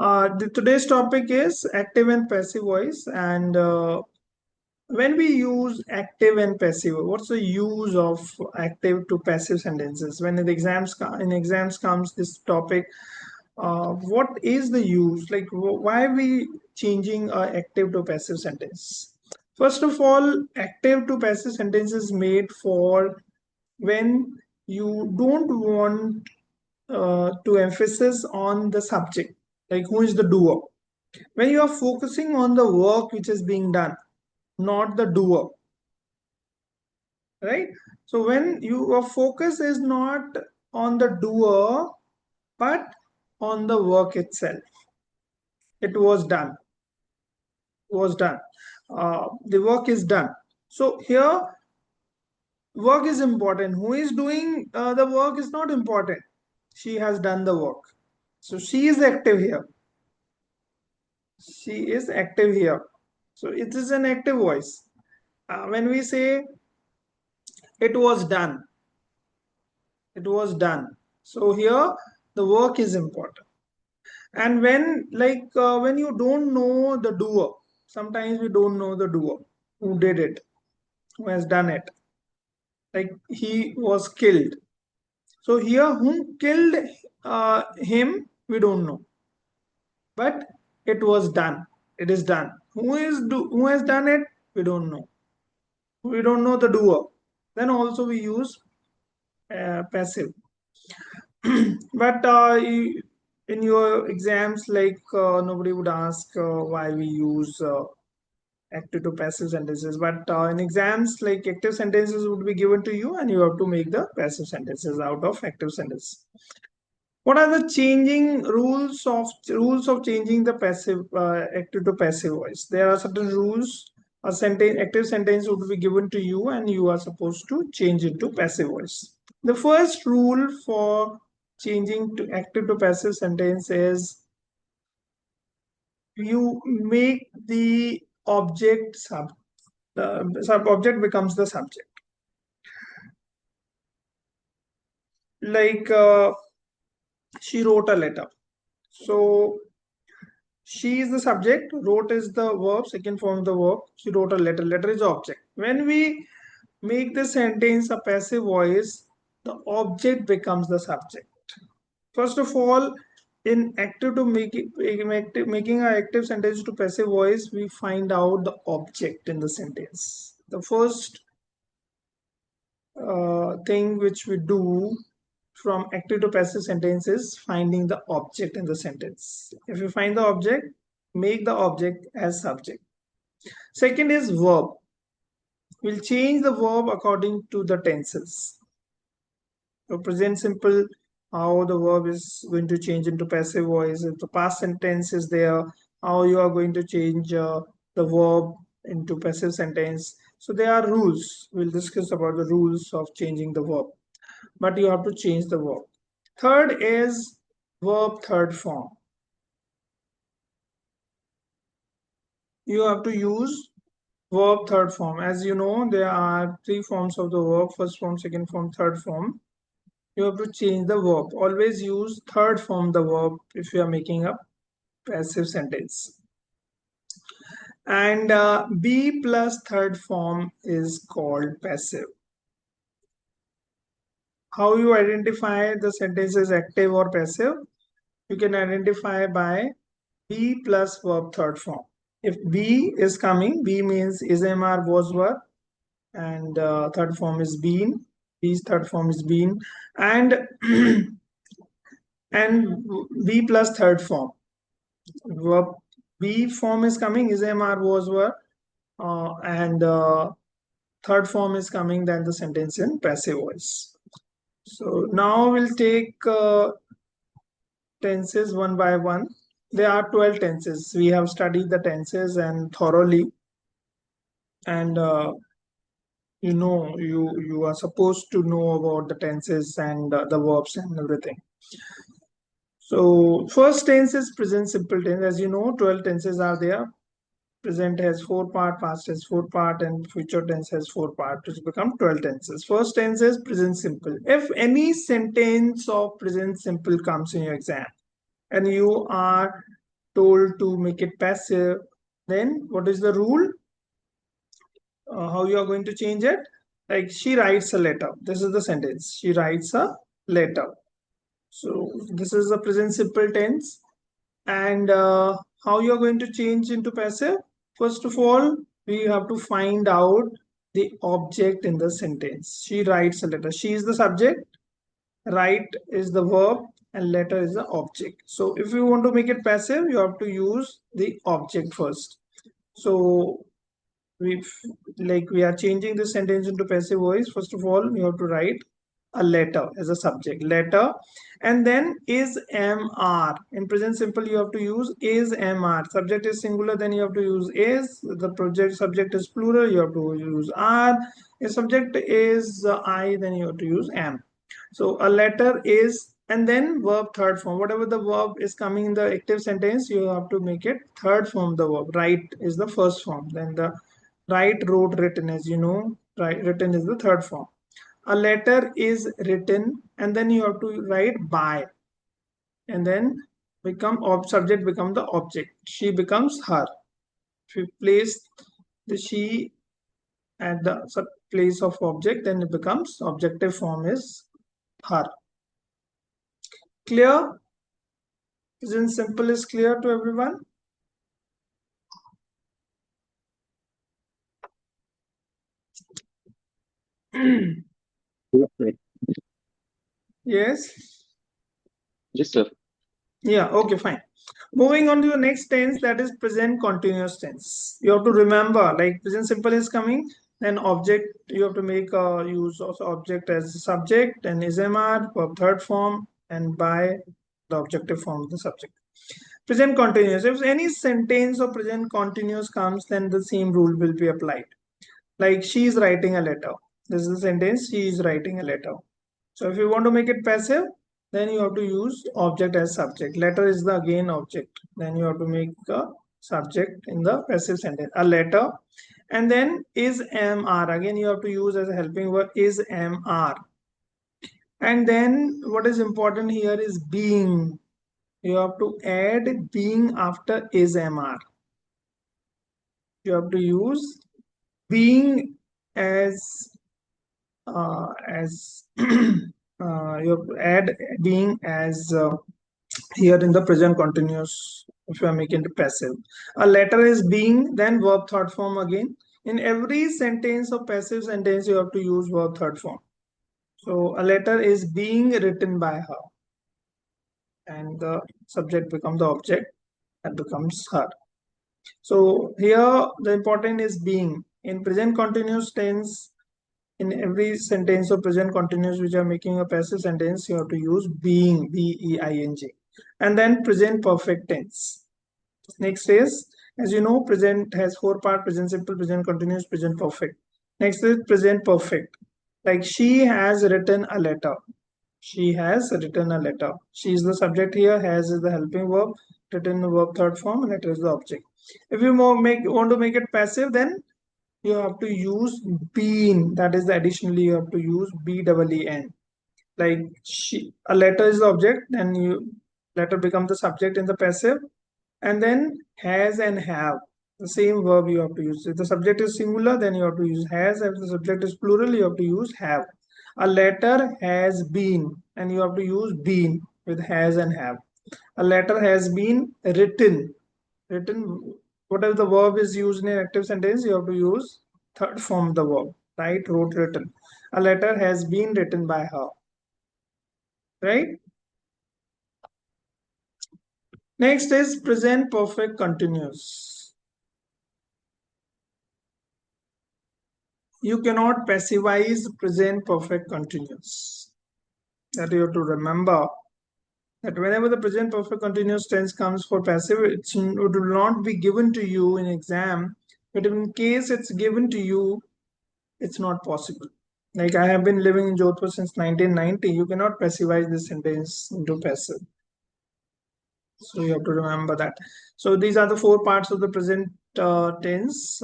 Today's topic is active and passive voice. And when we use active and passive, what's the use of active to passive sentences? When in exams comes this topic, what is the use? Like, why are we changing active to passive sentence? First of all, active to passive sentence is made for when you don't want to emphasis on the subject, like who is the doer. When you are focusing on the work which is being done, not the doer, right? So when your focus is not on the doer, but on the work itself, it was done, the work is done. So here, work is important. Who is doing the work is not important. She has done the work. So she is active here. She is active here. So it is an active voice. When we say it was done, it was done. So here the work is important. And when you don't know the doer, sometimes we don't know the doer, who did it, who has done it. Like he was killed. So here, whom killed him, we don't know. But it was done. It is done. Who has done it? We don't know. We don't know the doer. Then also we use passive. But in your exams, nobody would ask why we use active to passive sentences. But in exams, like active sentences would be given to you, and you have to make the passive sentences out of active sentences. What are the changing rules of changing the passive active to passive voice? There are certain rules. A sentence, active sentence would be given to you, and you are supposed to change it to passive voice. The first rule for changing to active to passive sentence is you make the object the sub object becomes the subject. Like she wrote a letter. So she is the subject, wrote is the verb, second form of the verb. She wrote a letter. Letter is object. When we make the sentence a passive voice, the object becomes the subject. First of all, in active to making an active sentence to passive voice, we find out the object in the sentence. The first thing which we do from active to passive sentence is finding the object in the sentence. If you find the object, make the object as subject. Second is verb. We'll change the verb according to the tenses. So present simple, how the verb is going to change into passive voice. If the past sentence is there, how you are going to change the verb into passive sentence. So there are rules. We'll discuss about the rules of changing the verb. But you have to change the verb. Third is verb third form. You have to use verb third form. As you know, there are three forms of the verb: first form, second form, third form. You have to change the verb. Always use third form the verb if you are making a passive sentence. And be plus third form is called passive. How you identify the sentence is active or passive? You can identify by be plus verb third form. If be is coming, be means is, MR, was, were, and third form is been. Be's third form is been, and and be plus third form. Verb be form is coming, is, MR, was, were, and third form is coming, then the sentence in passive voice. So now we'll take tenses one by one. There are 12 tenses. We have studied the tenses and thoroughly, and you are supposed to know about the tenses and the verbs and everything. So first tense is present simple tense. As you know, 12 tenses are there. Present has 4 part, past has 4 part, and future tense has 4 part, which become 12 tenses. First tense is present simple. If any sentence of present simple comes in your exam and you are told to make it passive, then what is the rule? How you are going to change it? Like she writes a letter. This is the sentence. She writes a letter. So this is the present simple tense. And how you are going to change into passive? First of all, we have to find out the object in the sentence. She writes a letter. She is the subject, write is the verb, and letter is the object. So if you want to make it passive, you have to use the object first. So we are changing this sentence into passive voice. First of all, you have to write a letter as a subject, letter, and then is mr. In present simple, you have to use is mr. Subject is singular, then you have to use is. The project subject is plural, you have to use are. If subject is I, then you have to use am. So a letter is, and then verb third form. Whatever the verb is coming in the active sentence, you have to make it third form the verb. Write is the first form, then the write, wrote, written, as you know, written is the third form. A letter is written, and then you have to write by, and then subject become the object. She becomes her. If you place the she at the place of object, then it becomes objective form is her. Clear? Isn't simple is clear to everyone? Yes. Yes, sir. Yeah, okay, fine. Moving on to the next tense, that is present continuous tense. You have to remember, like present simple is coming, then object, you have to make use of object as subject, and is mr, verb third form, and by the objective form of the subject. Present continuous. If any sentence of present continuous comes, then the same rule will be applied. Like she is writing a letter. This is the sentence, she is writing a letter. So if you want to make it passive, then you have to use object as subject. Letter is the again object. Then you have to make a subject in the passive sentence. A letter. And then is mr. Again, you have to use as a helping verb is mr. And then what is important here is being. You have to add being after is mr. You have to use being as you have to add being as here in the present continuous if you are making it passive. A letter is being, then verb third form again. In every sentence or passive sentence, you have to use verb third form. So a letter is being written by her, and the subject becomes the object, that becomes her. So here the important is being. In present continuous tense, in every sentence of present continuous which are making a passive sentence, you have to use being, B-E-I-N-G. And then present perfect tense. Next is, as you know, present has four parts: present simple, present continuous, present perfect. Next is present perfect. Like she has written a letter. She has written a letter. She is the subject here, has is the helping verb, written the verb third form, letter is the object. If you want to make it passive, then you have to use been. That is the additionally you have to use B-E-E-N. Like she, a letter is the object, then you letter becomes the subject in the passive, and then has and have, the same verb you have to use. If the subject is singular, then you have to use has. If the subject is plural, you have to use have. A letter has been, and you have to use been with has and have. A letter has been written. Whatever the verb is used in an active sentence, you have to use third form of the verb. Right? Wrote, written. A letter has been written by her. Right? Next is present perfect continuous. You cannot passivize present perfect continuous. That you have to remember, that whenever the present perfect continuous tense comes for passive, it will not be given to you in exam, but in case it's given to you, it's not possible. Like I have been living in Jodhpur since 1990, you cannot passivize this sentence into passive. So you have to remember that. So these are the four parts of the present tense,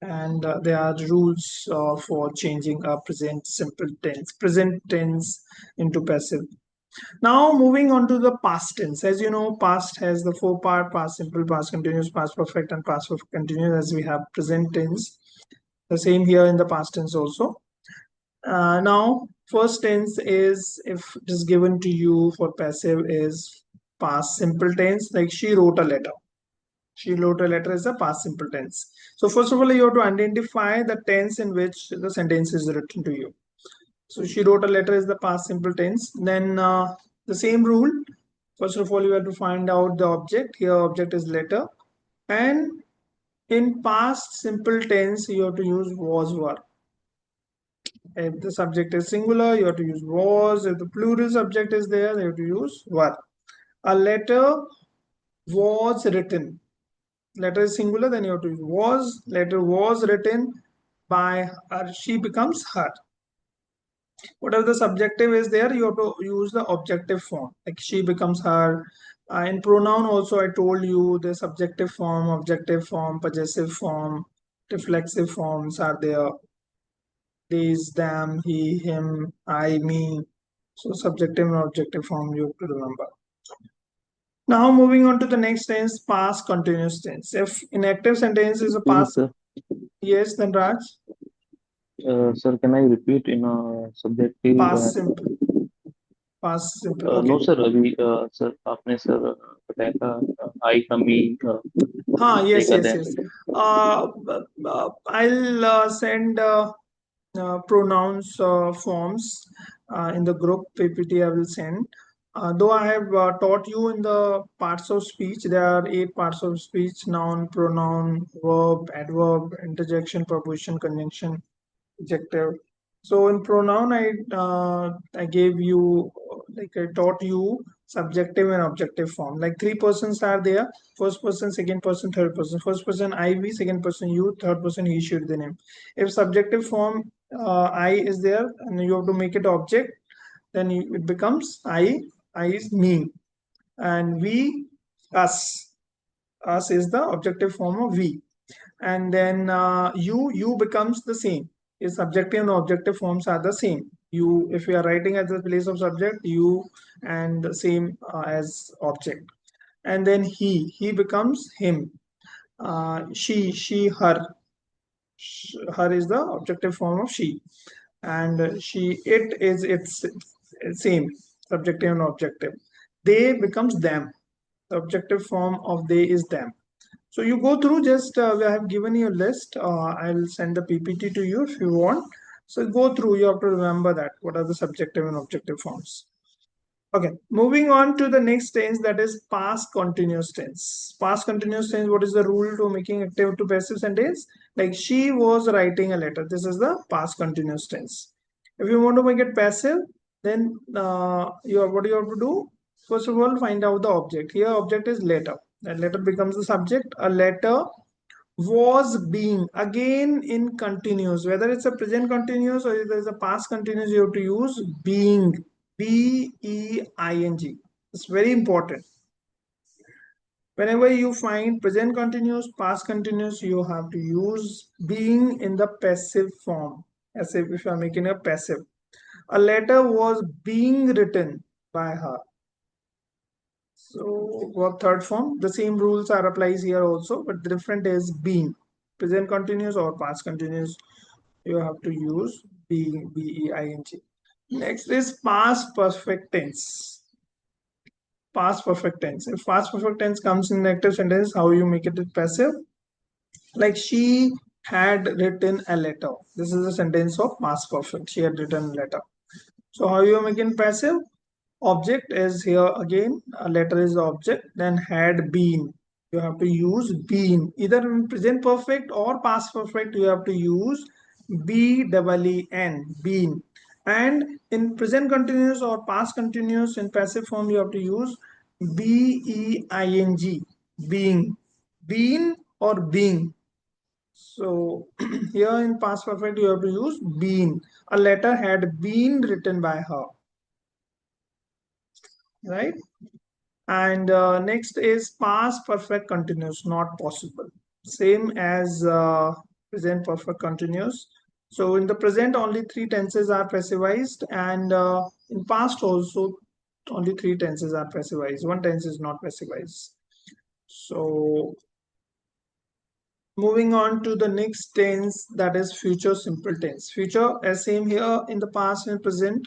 and there are rules for changing a present tense into passive. Now moving on to the past tense. As you know, past has the four part: past simple, past continuous, past perfect, and past perfect continuous. As we have present tense, the same here in the past tense also. Now first tense is, if it is given to you for passive, is past simple tense. Like she wrote a letter. She wrote a letter is a past simple tense. So first of all, you have to identify the tense in which the sentence is written to you. So she wrote a letter is the past simple tense. Then the same rule. First of all, you have to find out the object. Here object is letter. And in past simple tense, you have to use was, were. If the subject is singular, you have to use was. If the plural subject is there, you have to use were. A letter was written. Letter is singular, then you have to use was. Letter was written by her. She becomes her. Whatever the subjective is there, you have to use the objective form. Like she becomes her. In pronoun also, I told you the subjective form, objective form, possessive form, reflexive forms are there. These, them, he, him, I, me. So subjective and objective form you have to remember. Now moving on to the next tense, past continuous tense. If inactive sentence is a Excuse me, past, sir. yes, then Raj, Sir, can I repeat in a subjective? past simple, past simple. Okay. No, sir. अभी sir आपने sir बताया था I कमी हाँ, yes, देखा yes, then. yes. I'll send pronouns forms in the group PPT. I will send. Though I have taught you in the parts of speech, there are 8 parts of speech: noun, pronoun, verb, adverb, interjection, preposition, conjunction, adjective. So in pronoun, I gave you, like I taught you subjective and objective form. Like 3 persons are there: first person, second person, third person. First person I, we, second person you, third person he, she, the name. If subjective form I is there and you have to make it object, then it becomes I is me, and we, us. Us is the objective form of we. And then you becomes the same. Is subjective and objective forms are the same. You, if you are writing at the place of subject, you, and the same as object. And then he becomes him. She, her. Her is the objective form of she, and she, it is its same, subjective and objective. They becomes them. The objective form of they is them. So you go through, just I have given you a list. I'll send the PPT to you if you want. So go through, you have to remember that what are the subjective and objective forms. Okay, moving on to the next tense, that is past continuous tense. Past continuous tense, what is the rule to making active to passive sentence? Like she was writing a letter. This is the past continuous tense. If you want to make it passive, then what you have to do? First of all, find out the object. Here, object is letter. That letter becomes the subject. A letter was being, again in continuous, whether it's a present continuous or if there's a past continuous, you have to use being, being. It's very important. Whenever you find present continuous, past continuous, you have to use being in the passive form, as if you are making a passive. A letter was being written by her. So verb third form, the same rules are applies here also, but the different is being. Present continuous or past continuous, you have to use being, being. Next is past perfect tense. Past perfect tense. If past perfect tense comes in active sentence, how you make it passive? Like she had written a letter. This is a sentence of past perfect. She had written a letter. So how you make it passive? Object is here again, a letter is the object, then had been. You have to use been. Either in present perfect or past perfect, you have to use BEEN, been. And in present continuous or past continuous in passive form, you have to use BEING, being. Been or being. So here in past perfect, you have to use been. A letter had been written by her. Right? And next is past perfect continuous, not possible. Same as present perfect continuous. So in the present, only 3 tenses are passivized, and in past also only 3 tenses are passivized. 1 tense is not passivized. So moving on to the next tense, that is future simple tense. Future, as same here in the past and present,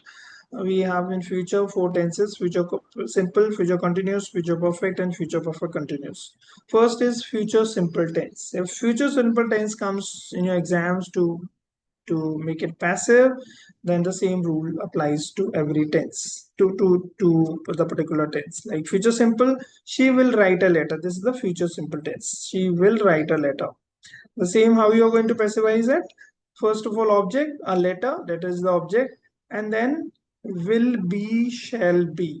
we have in future 4 tenses: future simple, future continuous, future perfect, and future perfect continuous. First is future simple tense. If future simple tense comes in your exams to make it passive, then the same rule applies to every tense, to the particular tense. Like future simple, she will write a letter. This is the future simple tense. She will write a letter. The same, how you are going to passivize it? First of all, object, a letter, that is the object, and then will be, shall be.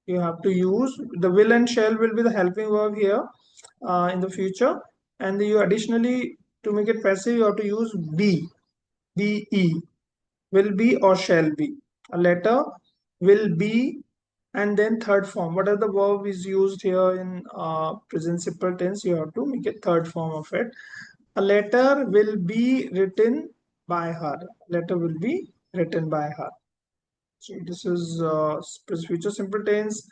You have to use the will and shall will be the helping verb here in the future, and you additionally, to make it passive, you have to use be. Be, will be or shall be. A letter will be, and then third form. Whatever the verb is used here in present simple tense, you have to make it third form of it. A letter will be written by her. Letter will be written by her. So this is future simple tense.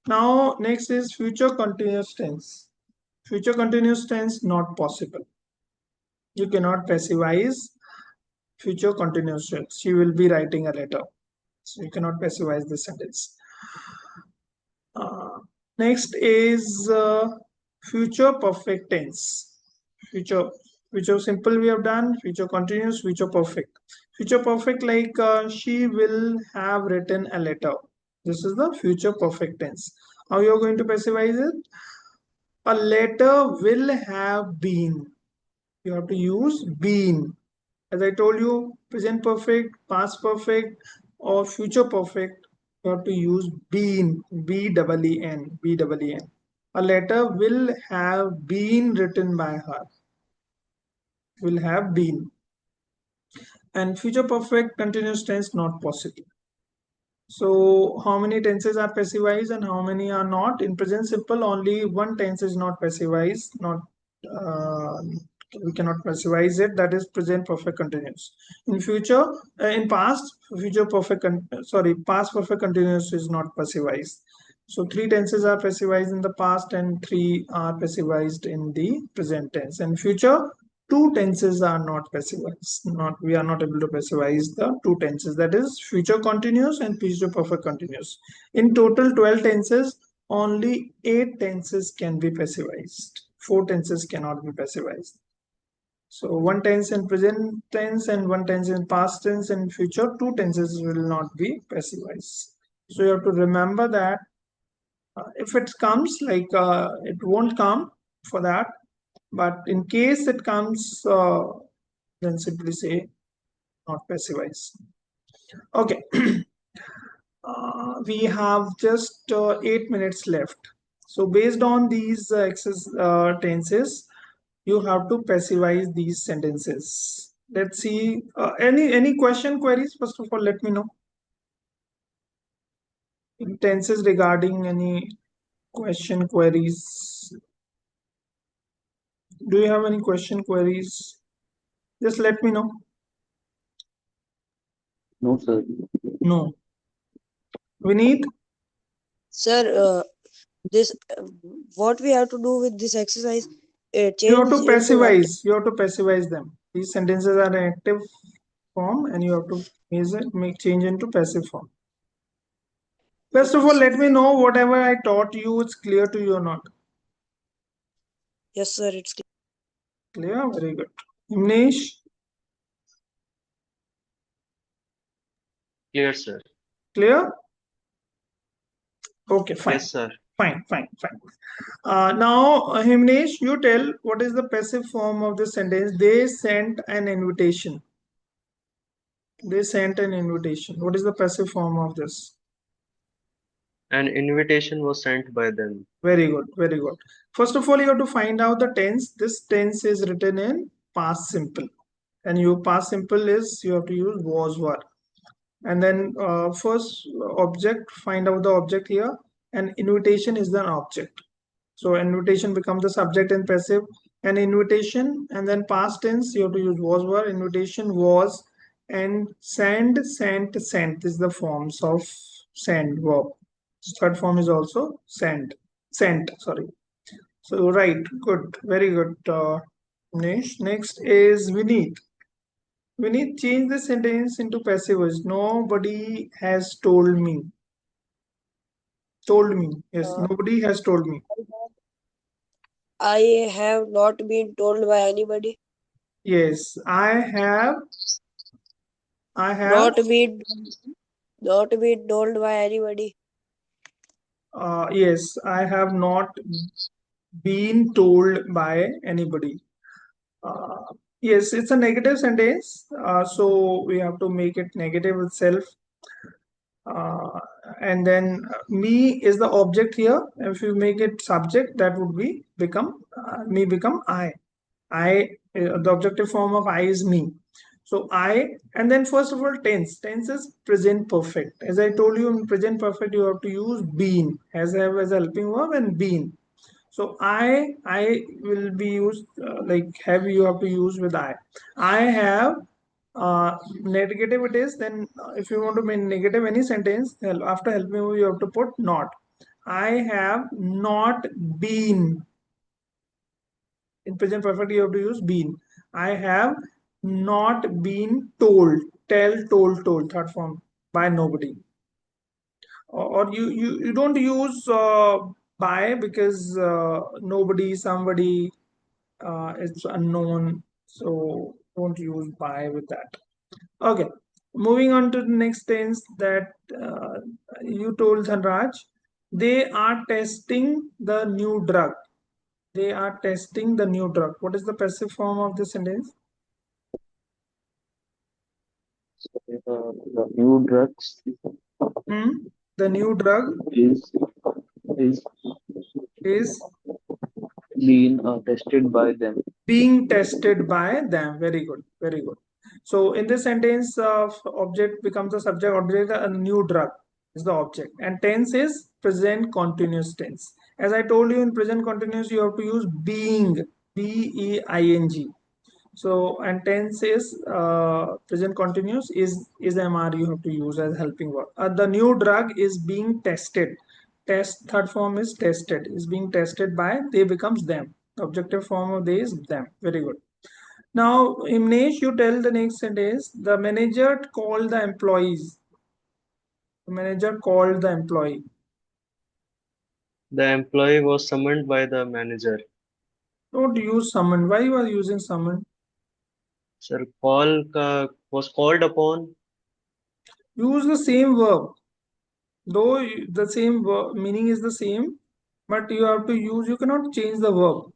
Now next is future continuous tense. Future continuous tense not possible. You cannot passivize future continuous tense. She will be writing a letter. So you cannot passivize this sentence. Next is future perfect tense. Future simple we have done. Future continuous, future perfect. Future perfect, like she will have written a letter. This is the future perfect tense. How you are going to passivize it? A letter will have been. You have to use been. As I told you, present perfect, past perfect, or future perfect, you have to use been, B-E-E-N, B-E-E-N. A letter will have been written by her. Will have been. And future perfect continuous tense not possible. So how many tenses are passivized and how many are not? In present simple, only 1 tense is not passivized, not we cannot passivize it, that is present perfect continuous. In future, in past, future perfect past perfect continuous is not passivized. So 3 tenses are passivized in the past and 3 are passivized in the present tense. And future, 2 tenses are not passivized. We are not able to passivize the 2 tenses, that is future continuous and future perfect continuous. In total 12 tenses, only 8 tenses can be passivized. 4 tenses cannot be passivized. So 1 tense in present tense and 1 tense in past tense, and future 2 tenses will not be passivized. So you have to remember that if it comes, like it won't come for that, but in case it comes, then simply say not passivize. Okay. We have just 8 minutes left. So based on these tenses, you have to passivize these sentences. Let's see. Any question, queries? First of all, let me know. Tenses regarding any question, queries. Do you have any question, queries? Just let me know. No, sir. No. Vineet? Sir, this what we have to do with this exercise? You Change have to into passivize. You have to passivize them. These sentences are in active form, and you have to make change into passive form. First of all, let me know whatever I taught you, it's clear to you or not. Yes, sir. It's Clear? Very good. Himnesh? Clear, sir. Clear? Okay, fine. Yes, sir. Fine. Now, Himnesh, you tell what is the passive form of the sentence. They sent an invitation. They sent an invitation. What is the passive form of this? An invitation was sent by them. Very good, very good. First of all, you have to find out the tense. This tense is written in past simple. And your past simple is, you have to use was, were. And then first object, find out the object here. And invitation is the object. So invitation becomes the subject in passive. And invitation, and then past tense, you have to use was, were. Invitation was, and send, sent, sent. This is the forms of send verb. Third form is also sent. Sorry. So right, good, very good. Next is Vineet. Vineet, change the sentence into passive voice. Nobody has told me. Told me. Yes, Uh, nobody has told me. I have not been told by anybody. Yes, I have. Not been told by anybody. Yes, I have not been told by anybody. Uh, yes, it's a negative sentence, so we have to make it negative itself. Uh, and then me is the object here. If you make it subject, that would be become me become I. The objective form of I is me. So I, and then first of all, tense. Tense is present perfect. As I told you, in present perfect, you have to use been as a helping verb and been. So I will be used like have, you have to use with I. I have negative it is, then if you want to make negative any sentence, after helping verb you have to put not. I have not been. In present perfect you have to use been. I have not been told. Tell, told, third form, by nobody. Or you don't use by, because nobody, somebody, it's unknown, so don't use by with that. Okay, moving on to the next tense that you told, Dhanraj. They are testing the new drug. They are testing the new drug. What is the passive form of this sentence? The new drugs The new drug is is is being tested by them. being tested by them. Very good, very good. So in this sentence, object becomes the subject, object, a new drug is the object, and tense is present continuous tense. As I told you, in present continuous you have to use being, being. So, and tense is present continuous is MR you have to use as helping verb. The new drug is being tested. Test, third form is tested, is being tested by, they becomes them. The objective form of they is them. Very good. Now, Imnesh, you tell the next sentence. The manager called the employees. The manager called the employee. The employee was summoned by the manager. Don't use summon. Why you are using summon? Sir, was called upon. Use the same verb. Though the same verb, meaning is the same, but you have to use, you cannot change the verb.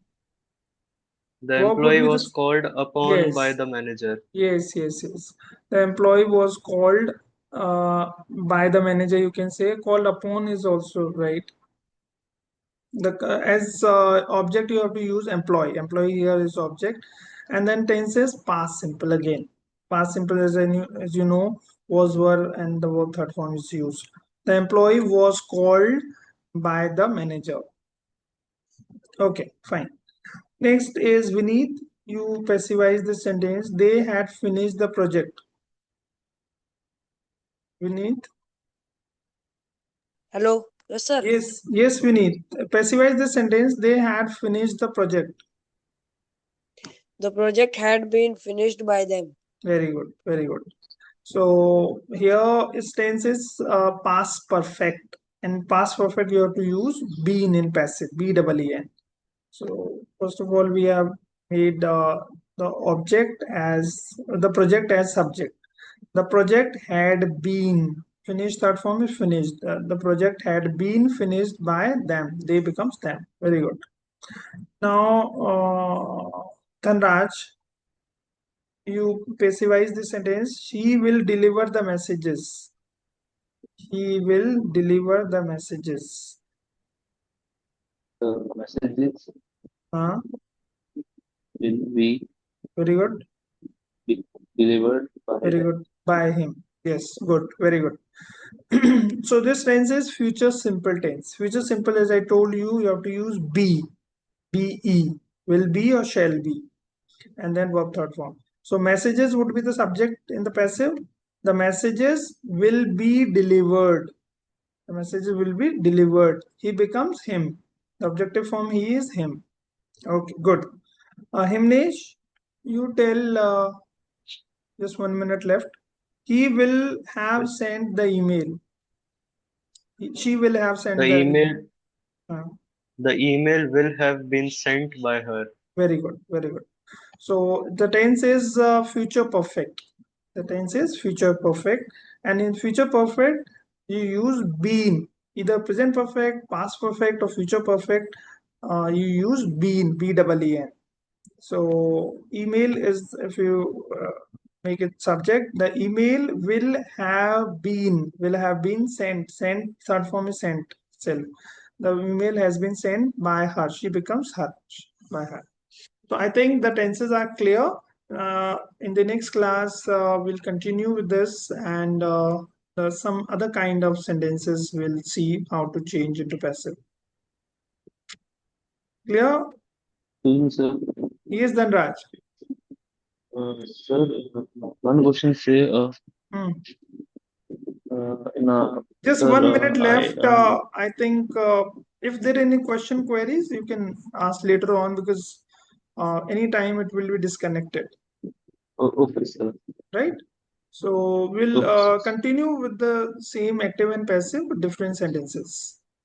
The Verb would employee be was this. called upon by Yes, the manager. yes. The employee was called by the manager, you can say. Called upon is also right. The as object you have to use employee. Employee here is object, and then tense is past simple again. Past simple is as you know, was, were, and the verb third form is used. The employee was called by the manager. Okay, fine. Next is Vineet. You passivize the sentence. They had finished the project. Vineet. Hello? Yes, sir. Yes, Vineet. Passivize the sentence. They had finished the project. The project had been finished by them. Very good, very good. So here its tense is past perfect. And past perfect you have to use been in passive, B-E-E-N. So first of all, we have made the object as the project as subject. The project had been finished. Third form is finished. The project had been finished by them. They becomes them. Very good. Now, Dhanraj, you passivize the sentence. She will deliver the messages. He will deliver the messages. The messages Huh? will be Very good. delivered by Very them. good. By him. Yes, good. Very good. So this tense is future simple tense. Future simple, as I told you, you have to use be, be, will be or shall be, and then verb third form. So messages would be the subject in the passive. The messages will be delivered. The message will be delivered. He becomes him. The objective form he is him. Okay, good. Himnesh, you tell, just 1 minute left. He will have sent the email. She will have sent The the email uh, the email will have been sent by her. very good, very good. So the tense is future perfect. The tense is future perfect, and in future perfect you use been, either present perfect, past perfect, or future perfect. You use been, B-E-E-N. So email is, if you make it subject, the email will have been sent. Sent, third form is sent itself. The email has been sent by her. She becomes her, by her. So I think the tenses are clear. In the next class, we'll continue with this, and some other kind of sentences we'll see how to change into passive. Clear? Sir. Yes, Dhanraj. Sir, one question say, Hmm. in Just sir, 1 minute left. I I think if there are any question queries, you can ask later on, because anytime it will be disconnected, okay, sir. right? So we'll Okay, sir. continue with the same active and passive with different sentences.